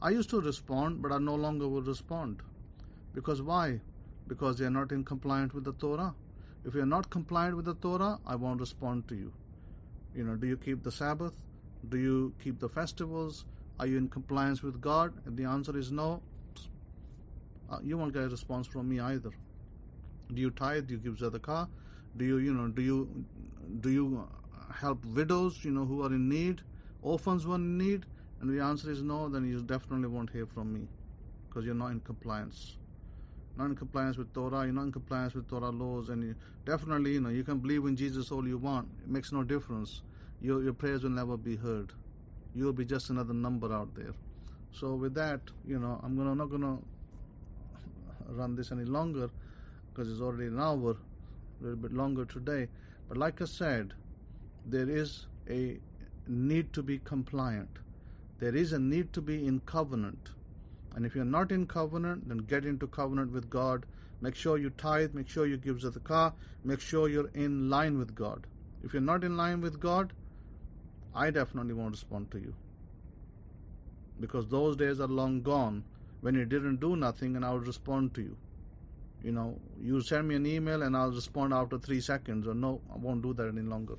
I used to respond, but I no longer will respond. Because why? Because they are not in compliance with the Torah. If you are not compliant with the Torah, I won't respond to you. Do you keep the Sabbath? Do you keep the festivals? Are you in compliance with God? If the answer is no, you won't get a response from me either. Do you tithe? Do you give zadaqah? Do you help widows, who are in need, orphans who are in need? And the answer is no, then you definitely won't hear from me, because you're not in compliance. Not in compliance with Torah, you're not in compliance with Torah laws, and you definitely, you can believe in Jesus all you want. It makes no difference. Your prayers will never be heard. You'll be just another number out there. So with that, I'm not gonna run this any longer, because it's already an hour, a little bit longer today. But like I said, there is a need to be compliant. There is a need to be in covenant. And if you're not in covenant, then get into covenant with God. Make sure you tithe, make sure you give zadaqah, make sure you're in line with God. If you're not in line with God, I definitely won't respond to you. Because those days are long gone when you didn't do nothing and I would respond to you. You send me an email and I'll respond after 3 seconds, or no, I won't do that any longer.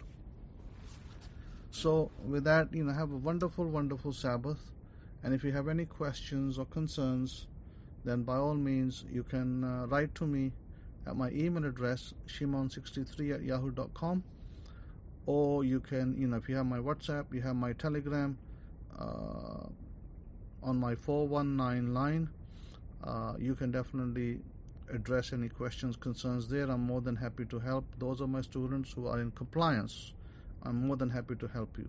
So with that, have a wonderful, wonderful Sabbath. And if you have any questions or concerns, then by all means you can write to me at my email address, shimon63@yahoo.com, or you can, if you have my WhatsApp, you have my Telegram on my 419 line, you can definitely address any questions, concerns there. I'm more than happy to help. Those are my students who are in compliance. I'm more than happy to help you.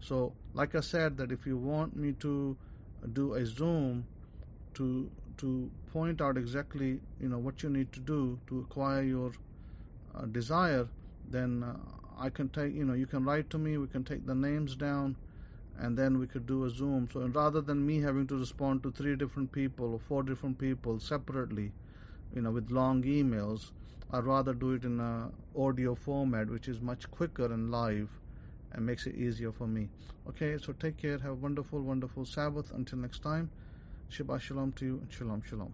So like I said, that if you want me to do a Zoom to point out exactly what you need to do to acquire your desire, then I can take, you can write to me, we can take the names down, and then we could do a Zoom. So rather than me having to respond to 3 different people or 4 different people separately, with long emails, I'd rather do it in a audio format, which is much quicker and live and makes it easier for me. Okay, so take care, have a wonderful, wonderful Sabbath. Until next time, Shabbat Shalom to you, and Shalom, Shalom.